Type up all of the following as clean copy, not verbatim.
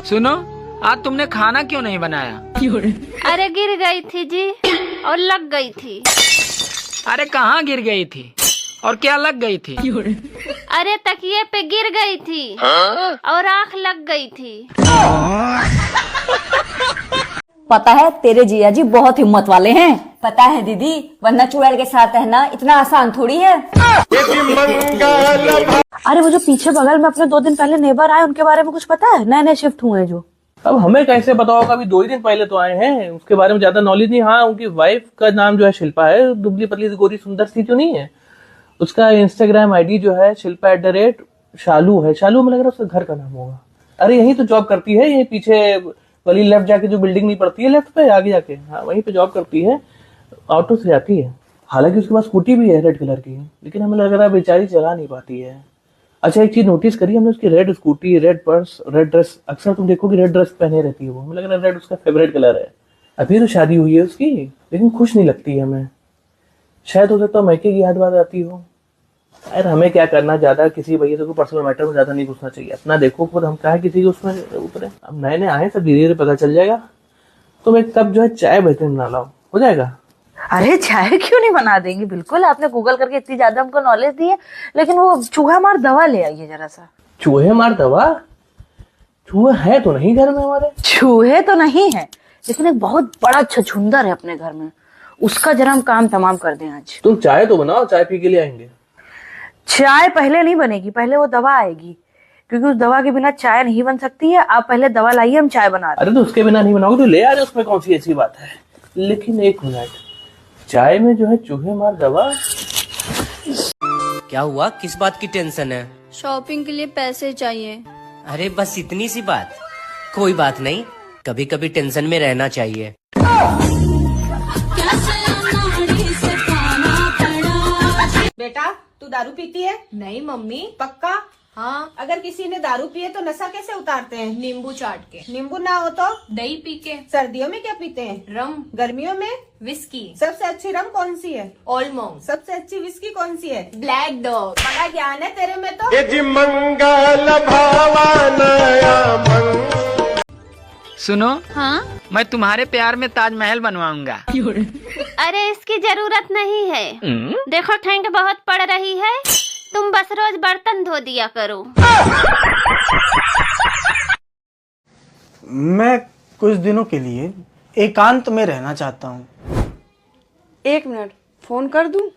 सुनो, आज तुमने खाना क्यों नहीं बनाया? अरे गिर गई थी जी और लग गई थी। अरे कहाँ गिर गई थी और क्या लग गई थी? अरे तकिए पे गिर गई थी और आँख लग गई थी। पता है तेरे जिया जी बहुत हिम्मत वाले हैं। पता है दीदी, वरना चुड़ैल के साथ रहना इतना आसान थोड़ी है। अरे वो जो पीछे बगल में अपने 2 दिन पहले नेबर आए, उनके बारे में कुछ पता है? नए नए शिफ्ट हुए हैं जो। अब हमें कैसे पता होगा, अभी 2 ही दिन पहले तो आए हैं, उसके बारे में ज्यादा नॉलेज नहीं। हाँ, उनकी वाइफ का नाम जो है शिल्पा है, दुबली पतली गोरी सुंदर सी जो नहीं है, उसका इंस्टाग्राम आईडी जो है शिल्पा @शालू है। शालू में लग रहा है उसका घर का नाम होगा। अरे यही तो जॉब करती है, यही पीछे वाली लेफ्ट जाके जो बिल्डिंग नहीं पड़ती है लेफ्ट पे आगे जाके, हाँ वहीं पे जॉब करती है, ऑटो से जाती है। हालांकि उसके पास स्कूटी भी है रेड कलर की, लेकिन हमें लग रहा है बेचारी चला नहीं पाती है। अच्छा, एक चीज नोटिस करी हमने, उसकी red scooty, red purse, red dress, अक्सर तुम देखोगे रेड ड्रेस पहने रहती है वो। हमें लग रहा है रेड उसका फेवरेट कलर है। अभी तो शादी हुई है उसकी, लेकिन खुश नहीं लगती है हमें। शायद हो सकता है मैके की याद आती हो। यार हमें क्या करना, ज्यादा किसी भैया को पर्सनल मैटर में ज्यादा नहीं घुसना चाहिए, अपना देखो खुद। हम कहा किसी के उसमें उतरे, अब नए नए आए, सब धीरे धीरे पता चल जाएगा। तुम एक कप जो है चाय बेहतरीन बना लाओ, हो जाएगा। अरे चाय क्यों नहीं बना देंगे, बिल्कुल। आपने गूगल करके इतनी ज्यादा हमको नॉलेज दी है। लेकिन वो चूहा मार दवा ले आइए जरा सा। चूहे मार दवा? चूहा है तो नहीं घर में हमारे। चूहे तो नहीं है, लेकिन एक बहुत बड़ा छछूंदर है अपने घर में, उसका जरा हम काम तमाम कर दें आज। तुम चाय तो बनाओ, चाय पी के लिए आएंगे। चाय पहले नहीं बनेगी, पहले वो दवा आएगी, क्योंकि उस दवा के बिना चाय नहीं बन सकती है। आप पहले दवा लाइए, हम चाय बना रहे हैं। अरे तो उसके बिना नहीं बनाओगे तो ले आ रहे, उसमें कौन सी ऐसी बात है। लेकिन एक मिनट, चाय में जो है चूहे मार दवा? क्या हुआ, किस बात की टेंशन है? शॉपिंग के लिए पैसे चाहिए। अरे बस इतनी सी बात, कोई बात नहीं, कभी कभी टेंशन में रहना चाहिए। बेटा तू दारू पीती है? नहीं मम्मी। पक्का? हाँ। अगर किसी ने दारू पिए तो नशा कैसे उतारते हैं? नींबू चाट के। नींबू ना हो तो? दही पी के। सर्दियों में क्या पीते हैं? रम। गर्मियों में? विस्की। सबसे अच्छी रम कौन सी है? Old monk. सबसे अच्छी विस्की कौन सी है? Black dog. बड़ा ज्ञान है तेरे में तो। सुनो, हाँ? मैं तुम्हारे प्यार में ताजमहल बनवाऊंगा। अरे इसकी जरूरत नहीं है। देखो ठंड बहुत पड़ रही है, तुम बस रोज बर्तन धो दिया करो। मैं कुछ दिनों के लिए एकांत में रहना चाहता हूँ। 1 मिनट, फोन कर दूं?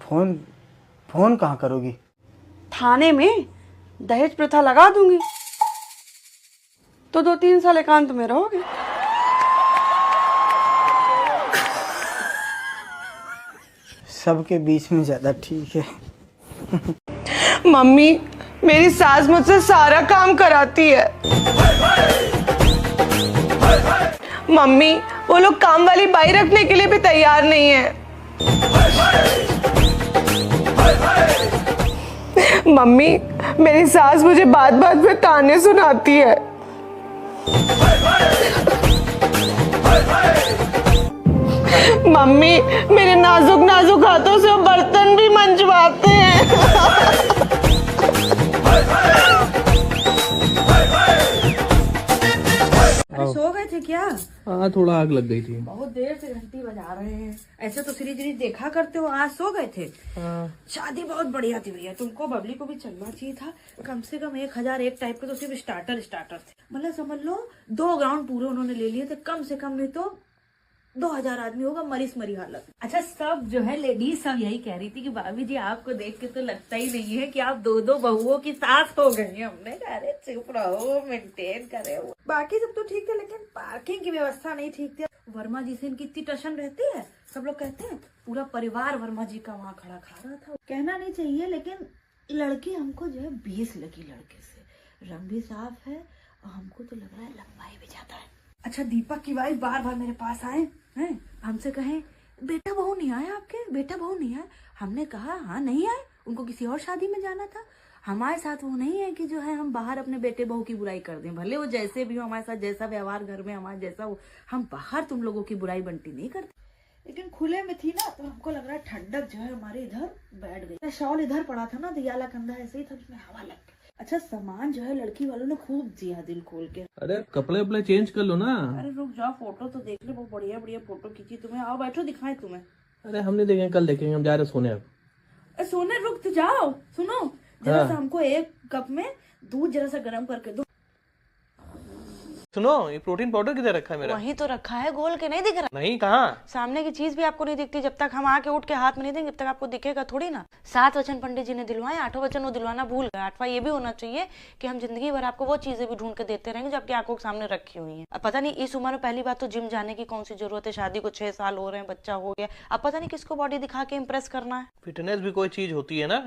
फोन कहाँ करोगी? थाने में दहेज प्रथा लगा दूंगी, तो 2-3 साल एकांत में रहोगे। सबके बीच में ज्यादा ठीक है। मम्मी, मेरी सास मुझसे सारा काम कराती है। मम्मी, वो लोग काम वाली बाई रखने के लिए भी तैयार नहीं है। मम्मी, मेरी सास मुझे बात बात में ताने सुनाती है। मम्मी, मेरे नाजुक नाजुक हाथों से वो बर्तन भी मंजवाते हैं। सो गए थे क्या? हाँ, थोड़ा आग लग गई थी। बहुत देर से घंटी बजा रहे हैं। ऐसे तो सीरीज देखा करते हो, आज सो गए थे? शादी बहुत बढ़िया थी भैया, तुमको बबली को भी चलना चाहिए था। कम से कम 1001 टाइप के तो सिर्फ स्टार्टर थे। मतलब समझ लो 2 ग्राउंड पूरे उन्होंने ले लिए थे, कम से कम नहीं तो 2000 आदमी होगा, मरी हालत। अच्छा, सब जो है लेडीज सब यही कह रही थी कि भाभी जी आपको देख के तो लगता ही नहीं है कि आप 2 बहुओं की सास हो गई हैं। हमने कहा अरे चुप रहो, मेंटेन करे। बाकी सब तो ठीक था, लेकिन पार्किंग की व्यवस्था नहीं ठीक थी। वर्मा जी से इनकी इतनी टशन रहती है, सब लोग कहते हैं पूरा परिवार वर्मा जी का वहाँ खड़ा खा रहा था। कहना नहीं चाहिए, लेकिन लड़की हमको जो है 20 लगी लड़के से। रंग भी साफ है और हमको तो लग रहा है लंबाई भी ज्यादा है। अच्छा, दीपक की वाइफ बार बार मेरे पास आए हैं, हमसे कहें बेटा बहू नहीं आया आपके, बेटा बहू नहीं आया। हमने कहा हाँ नहीं आए, उनको किसी और शादी में जाना था। हमारे साथ वो नहीं है कि जो है हम बाहर अपने बेटे बहू की बुराई कर दें, भले वो जैसे भी हो, हमारे साथ जैसा व्यवहार घर में हमारे जैसा हो, हम बाहर तुम लोगों की बुराई बंटी नहीं करते। लेकिन खुले में थी ना, तो हमको लग रहा है ठंडक जो है हमारे इधर बैठ गई। शॉल इधर पड़ा था ना, दियाला कंधा ऐसे ही था, उसमें हवा लग गई। अच्छा सामान जो है लड़की वालों ने खूब दिया दिल खोल के। अरे कपड़े वपड़े चेंज कर लो ना। अरे रुक जाओ, फोटो तो देख ले, बहुत बढ़िया बढ़िया फोटो खींची तुम्हें। आओ बैठो, दिखाएं तुम्हें। अरे हम नहीं देखेंगे, कल देखेंगे, हम जा रहे सोने अब। सोने रुक तो जाओ, सुनो जरा सा हमको एक कप में दूध जरा सा गर्म करके दो। सुनो, ये प्रोटीन पाउडर किधर रखा है मेरा? वहीं तो रखा है, गोल के नहीं दिख रहा। नहीं, कहाँ? सामने की चीज भी आपको नहीं दिखती। जब तक हम आके उठ के हाथ में नहीं देंगे, जब तक आपको दिखेगा थोड़ी ना। 7 वचन पंडित जी ने दिलवाए, 8वां वचन वो दिलवाना भूल गए। 8वां ये भी होना चाहिए कि हम जिंदगी भर आपको वो चीजें भी ढूंढ के देते रहेंगे जो आपकी आंखों के सामने रखी हुई है। अब पता नहीं इस उम्र में पहली बात तो जिम जाने की कौन सी जरूरत है। शादी को 6 साल हो रहे हैं, बच्चा हो गया, अब पता नहीं किसको बॉडी दिखा के इम्प्रेस करना है। फिटनेस भी कोई चीज होती है ना।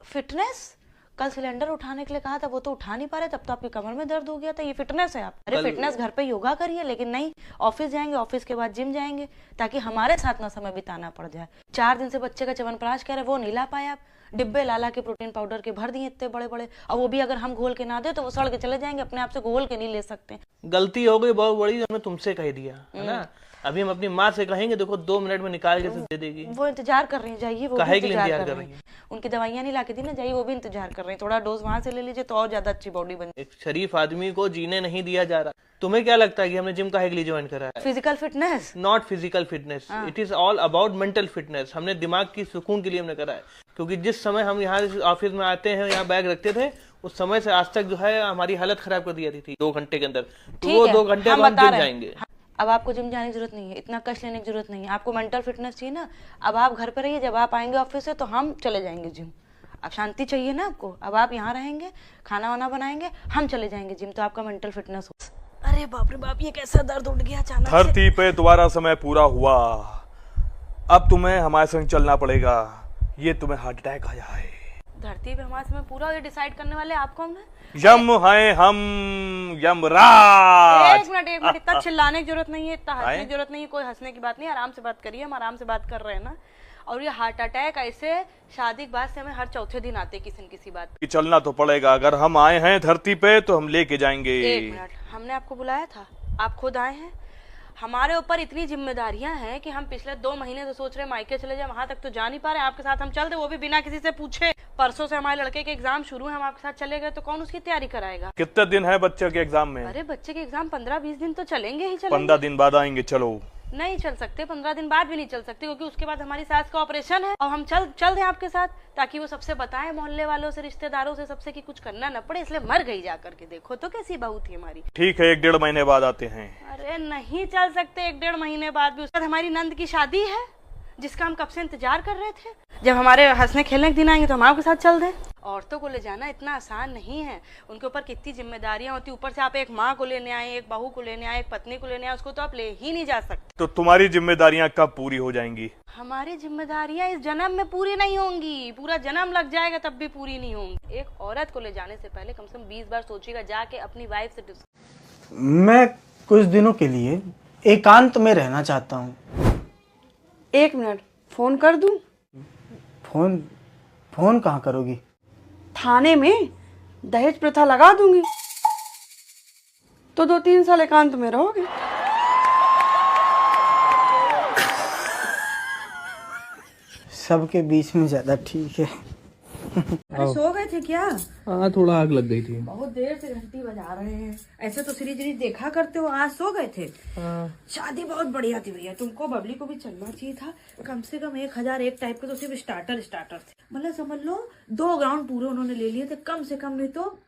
फिटनेस? कल सिलेंडर उठाने के लिए कहा था, वो तो उठा नहीं पा रहे, तब तो आपकी कमर में दर्द हो गया था। ये फिटनेस है आप? अरे फिटनेस घर पे योगा करिए, लेकिन नहीं, ऑफिस जाएंगे, ऑफिस के बाद जिम जाएंगे, ताकि हमारे साथ ना समय बिताना पड़ जाए। 4 दिन से बच्चे का च्यवनप्राश कह रहे, वो नहीं ला पाए आप। डिब्बे लाला के प्रोटीन पाउडर के भर दिए इतने बड़े बड़े, और वो भी अगर हम घोल के ना दे तो वो सड़ के चले जाएंगे, अपने आप से घोल के नहीं ले सकते। गलती हो गई बहुत बड़ी, हमने तुमसे कह दिया है ना। अभी हम अपनी माँ से कहेंगे, देखो 2 मिनट में निकाल के दे देगी। वो इंतजार कर रही है, जाइए, वो काहे भी के लिए इंतजार इंतजार कर कर रही है। उनकी दवाइयाँ नहीं लाके दी ना, जाइए, वो भी इंतजार कर रही है। थोड़ा डोज वहां से ले लीजिए तो और ज्यादा अच्छी बॉडी बन। एक शरीफ आदमी को जीने नहीं दिया जा रहा। तुम्हें क्या लगता है कि हमने जिम काहे के लिए ज्वाइन करा है? Physical fitness, not physical fitness, it is all about mental fitness. हमने दिमाग की सुकून के लिए हमने करा है, क्योंकि जिस समय हम यहाँ ऑफिस में आते हैं, यहाँ बैग रखते थे, उस समय से आज तक जो है हमारी हालत खराब कर दी थी 2 घंटे के अंदर। तो वो 2 घंटे हम जिम जाएंगे। अब आपको जिम जाने की जरूरत नहीं है, इतना कष्ट लेने की जरूरत नहीं है। आपको मेंटल फिटनेस चाहिए ना, अब आप घर पर रहिए, जब आप आएंगे ऑफिस से तो हम चले जाएंगे जिम। अब शांति चाहिए ना आपको, अब आप यहाँ रहेंगे, खाना वाना बनाएंगे, हम चले जाएंगे जिम, तो आपका मेंटल फिटनेस हो। अरे बाप रे बाप, ये कैसा दर्द उठ गया अचानक से। धरती पे तुम्हारा समय पूरा हुआ, अब तुम्हें हमारे संग चलना पड़ेगा। ये तुम्हें हार्ट अटैक आया है। धरती पे हमारा समय पूरा, ये डिसाइड करने वाले आप कौन है? यम है हम, यमराज। एक मिनट, इतना चिल्लाने की जरूरत नहीं है, इतना हंसने की जरूरत नहीं है। कोई हंसने की बात नहीं, आराम से बात करिए, हम आराम से बात कर रहे हैं ना। और ये हार्ट अटैक ऐसे शादी के बाद से हमें हर चौथे दिन आते किसी न किसी बात पे। चलना तो पड़ेगा, अगर हम आए हैं धरती पे तो हम लेके जाएंगे। 1 मिनट, हमने आपको बुलाया था, आप खुद आए हैं। हमारे ऊपर इतनी जिम्मेदारियां हैं कि हम पिछले 2 महीने से सोच रहे हैं मायके चले जाए, वहां तक तो जा नहीं पा रहे। आपके साथ हम चल दे, वो भी बिना किसी से पूछे। परसों से हमारे लड़के के एग्जाम शुरू है, हम आपके साथ चले गए तो कौन उसकी तैयारी कराएगा? कितने दिन है बच्चे के एग्जाम में? अरे बच्चे के एग्जाम 15-20 दिन तो चलेंगे ही चलेंगे। 15 दिन बाद आएंगे। चलो, नहीं चल सकते, 15 दिन बाद भी नहीं चल सकते, क्योंकि उसके बाद हमारी सास का ऑपरेशन है। और हम चल दें आपके साथ, ताकि वो सबसे बताएं, मोहल्ले वालों से, रिश्तेदारों से, सबसे कि कुछ करना न पड़े। इसलिए मर गई जा करके, देखो तो कैसी बहू थी हमारी। ठीक है, 1-1.5 महीने बाद आते हैं। अरे नहीं चल सकते 1-1.5 महीने बाद भी। उसके बाद हमारी नंद की शादी है, जिसका हम कब से इंतजार कर रहे थे। जब हमारे हंसने खेलने के दिन आएंगे तो हम आपके साथ चल दें। औरतों को ले जाना इतना आसान नहीं है, उनके ऊपर कितनी जिम्मेदारियां होती। ऊपर से आप एक माँ को लेने आए, एक बहू को लेने आए, एक पत्नी को लेने आए, उसको तो आप ले ही नहीं जा सकते। तो तुम्हारी जिम्मेदारियां कब पूरी हो जाएंगी? हमारी जिम्मेदारियां इस जन्म में पूरी नहीं होंगी, पूरा जन्म लग जाएगा तब भी पूरी नहीं होंगी। एक औरत को ले जाने से पहले कम से कम 20 बार सोचिएगा, जाके अपनी वाइफ से। मैं कुछ दिनों के लिए एकांत में रहना चाहता हूँ। 1 मिनट, फोन कर दूं? फोन कहाँ करोगी? थाने में दहेज प्रथा लगा दूंगी, तो 2-3 साल एकांत में रहोगे। सबके बीच में ज्यादा ठीक है। अरे सो गए थे क्या? हाँ, थोड़ा आग लग गई थी। बहुत देर से घंटी बजा रहे हैं। ऐसे तो सीरीज देखा करते हो, आज सो गए थे। शादी बहुत बढ़िया थी भैया, तुमको बबली को भी चलना चाहिए था। कम से कम 1001 टाइप के तो सिर्फ स्टार्टर थे। मतलब समझ लो 2 ग्राउंड पूरे उन्होंने ले लिए थे, कम से कम नहीं तो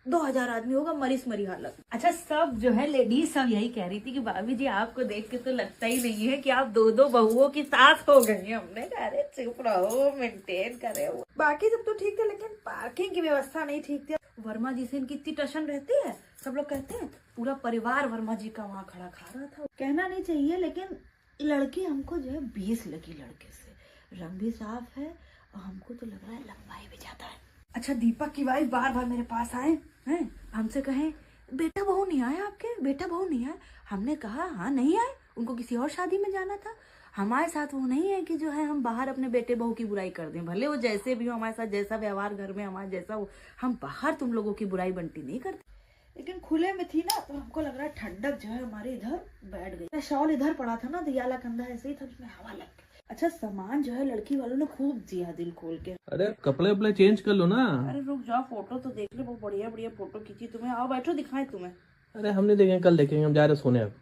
2000 आदमी होगा, मरी हालत। अच्छा, सब जो है लेडीज सब यही कह रही थी कि भाभी जी आपको देख के तो लगता ही नहीं है कि आप 2 बहुओं की सास हो गई। हमने कहा अरे चुप रहो, मेंटेन करे हो। बाकी सब तो ठीक थे, लेकिन पार्किंग की व्यवस्था नहीं ठीक थी। वर्मा जी से इनकी इतनी टशन रहती है, सब लोग कहते हैं पूरा परिवार वर्मा जी का वहाँ खड़ा खा रहा था। कहना नहीं चाहिए, लेकिन लड़की हमको जो है 20 लगी लड़के से। रंग भी साफ है और हमको तो लग रहा है लंबाई भी ज्यादा है। अच्छा, दीपक की वाइफ बार बार मेरे पास आए हैं, हमसे कहें बेटा बहू नहीं आए आपके, बेटा बहू नहीं आए। हमने कहा हाँ नहीं आए, उनको किसी और शादी में जाना था। हमारे साथ वो नहीं है कि जो है हम बाहर अपने बेटे बहू की बुराई कर दें, भले वो जैसे भी हो, हमारे साथ जैसा व्यवहार घर में हमारा जैसा हो, हम बाहर तुम लोगों की बुराई बनती नहीं करते। लेकिन खुले में थी ना, तो हमको लग रहा है ठंडक जो है हमारे इधर बैठ गई। शॉल इधर पड़ा था ना, दियाला कंधा ऐसे ही था, उसमें हवा लग गई। अच्छा सामान जो है लड़की वालों ने खूब दिया दिल खोल के। अरे कपड़े वपड़े चेंज कर लो ना। अरे रुक जाओ, फोटो तो देख ले, बहुत बढ़िया बढ़िया फोटो खींची तुम्हें। आओ बैठो, दिखाएं तुम्हें। अरे हम नहीं देखेंगे, कल देखेंगे, हम जा रहे सोने अब।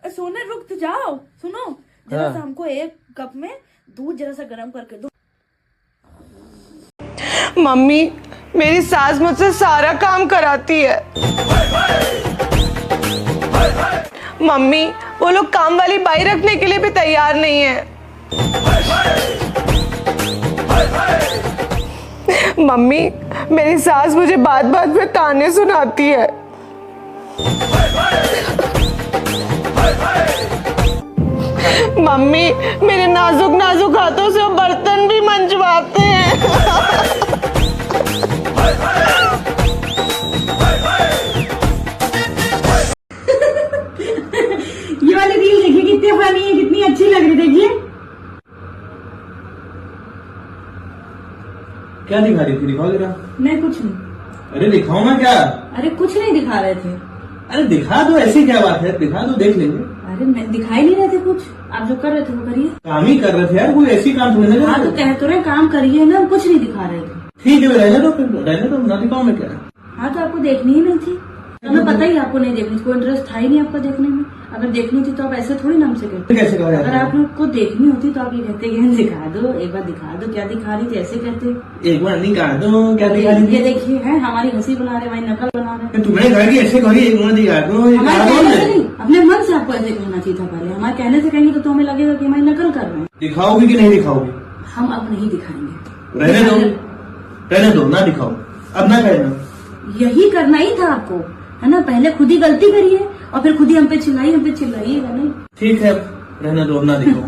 अरे सोने रुक तो जाओ, सुनो जरा सा हमको एक कप में दूध जरा सा गर्म करके दो। मम्मी मेरी सास मुझसे सारा काम कराती है। मम्मी वो लोग काम वाली बाई रखने के लिए भी तैयार नहीं है। मम्मी मेरी सास मुझे बात बात में ताने सुनाती है। मम्मी मेरे नाजुक नाजुक हाथों से वो बर्तन भी मंजवाते हैं। ये वाली रील देखिए कितनी फनी है, कितनी अच्छी लग रही। देखिए क्या दिखा रही थी, दिखाओ जरा। मैं कुछ नहीं। अरे दिखाओ ना क्या। अरे कुछ नहीं दिखा रहे थे। अरे दिखा दो, ऐसी क्या बात है, दिखा दो, देख लेंगे। अरे मैं दिखाई नहीं रहे थे कुछ, आप जो कर रहे थे वो करिए। काम ही कर रहे थे यार, कोई ऐसी काम थोड़ी ना। हाँ तो कह तो रहे काम करिए ना, कुछ नहीं दिखा रहे थे। ठीक है रहने दो, फिर रहने दो, ना दिखाओ मैं क्या। हाँ तो आपको देखनी ही नहीं थी, हमें पता ही आपको नहीं देखनी, कोई इंटरेस्ट था ही नहीं आपको देखने में। अगर देखनी थी तो आप ऐसे थोड़ी नाम से कहते। कैसे कहा अगर आप लोग को देखनी होती तो आप ये कहते कि दिखा दो, एक बार दिखा दो, क्या दिखा रही थी ऐसे कहते। एक बार दिखा दो, क्या दिखा रही थी। ये देखिए है हमारी हंसी बना रहे, हमारी नकल बना रहे। तुम्हें कहा कि ऐसे करी, एक बार दिखा दो। हमारे कहने से नहीं, अपने मन से आपको ऐसे कहना चाहिए था पहले। हमारे कहने से कहेंगे तो हमें लगेगा कि हमारी नकल कर रहे हैं। दिखाओगी कि नहीं दिखाओगी। हम अब नहीं दिखाएंगे। रहने दो, रहने दो, ना दिखाओ, अब ना कहना। यही करना ही था आपको, है ना। पहले खुद ही गलती करिए और फिर खुद ही हम पे चिल्लाइएगा नहीं। ठीक है रहने दो, ना दिखाओ।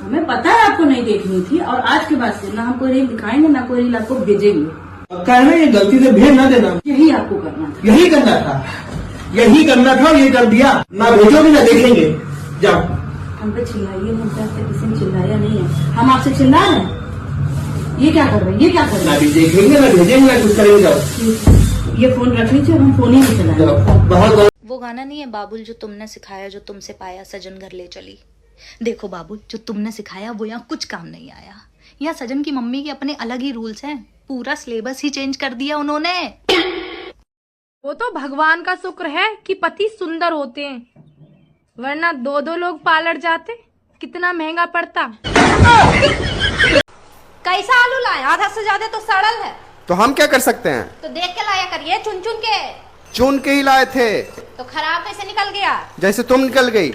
हमें पता है आपको नहीं देखनी थी, और आज के बाद से ना हम कोई रील दिखाएंगे ना कोई रील आपको भेजेंगे। पक्का है ना, ये गलती से भेज ना देना। यही आपको करना था, यही करना था, यही करना था, ये कर दिया। ना भेजोगे ना देखेंगे, जाओ। हम पे चिल्लाइए, हम पे आपसे किसी ने चिल्लाया नहीं है, हम आपसे चिल्ला रहे हैं। ये क्या कर रहे हैं, ये क्या कर रहे ना हैं। भी देखेंगे ना भेजेंगे ना कुछ करेंगे, जाओ। ये फोन रख लीजिए, हम फोन ही नहीं चलाएंगे। बहुत वो गाना नहीं है बाबुल जो तुमने सिखाया, जो तुमसे पाया सजन घर ले चली। देखो बाबुल, जो तुमने सिखाया वो यहाँ कुछ काम नहीं आया। यहाँ सजन की मम्मी के अपने अलग ही रूल्स हैं, पूरा सिलेबस ही चेंज कर दिया उन्होंने। वो तो भगवान का शुक्र है कि पति सुंदर होते हैं, वरना दो दो लोग पार्लर जाते कितना महंगा पड़ता। कैसा आलू लाए, आधा से ज्यादा तो सड़ल है। तो हम क्या कर सकते हैं। तो देख के लाया करिए, चुन चुन के। चुन के ही लाए थे, तो खराब कैसे निकल गया। जैसे तुम निकल गई।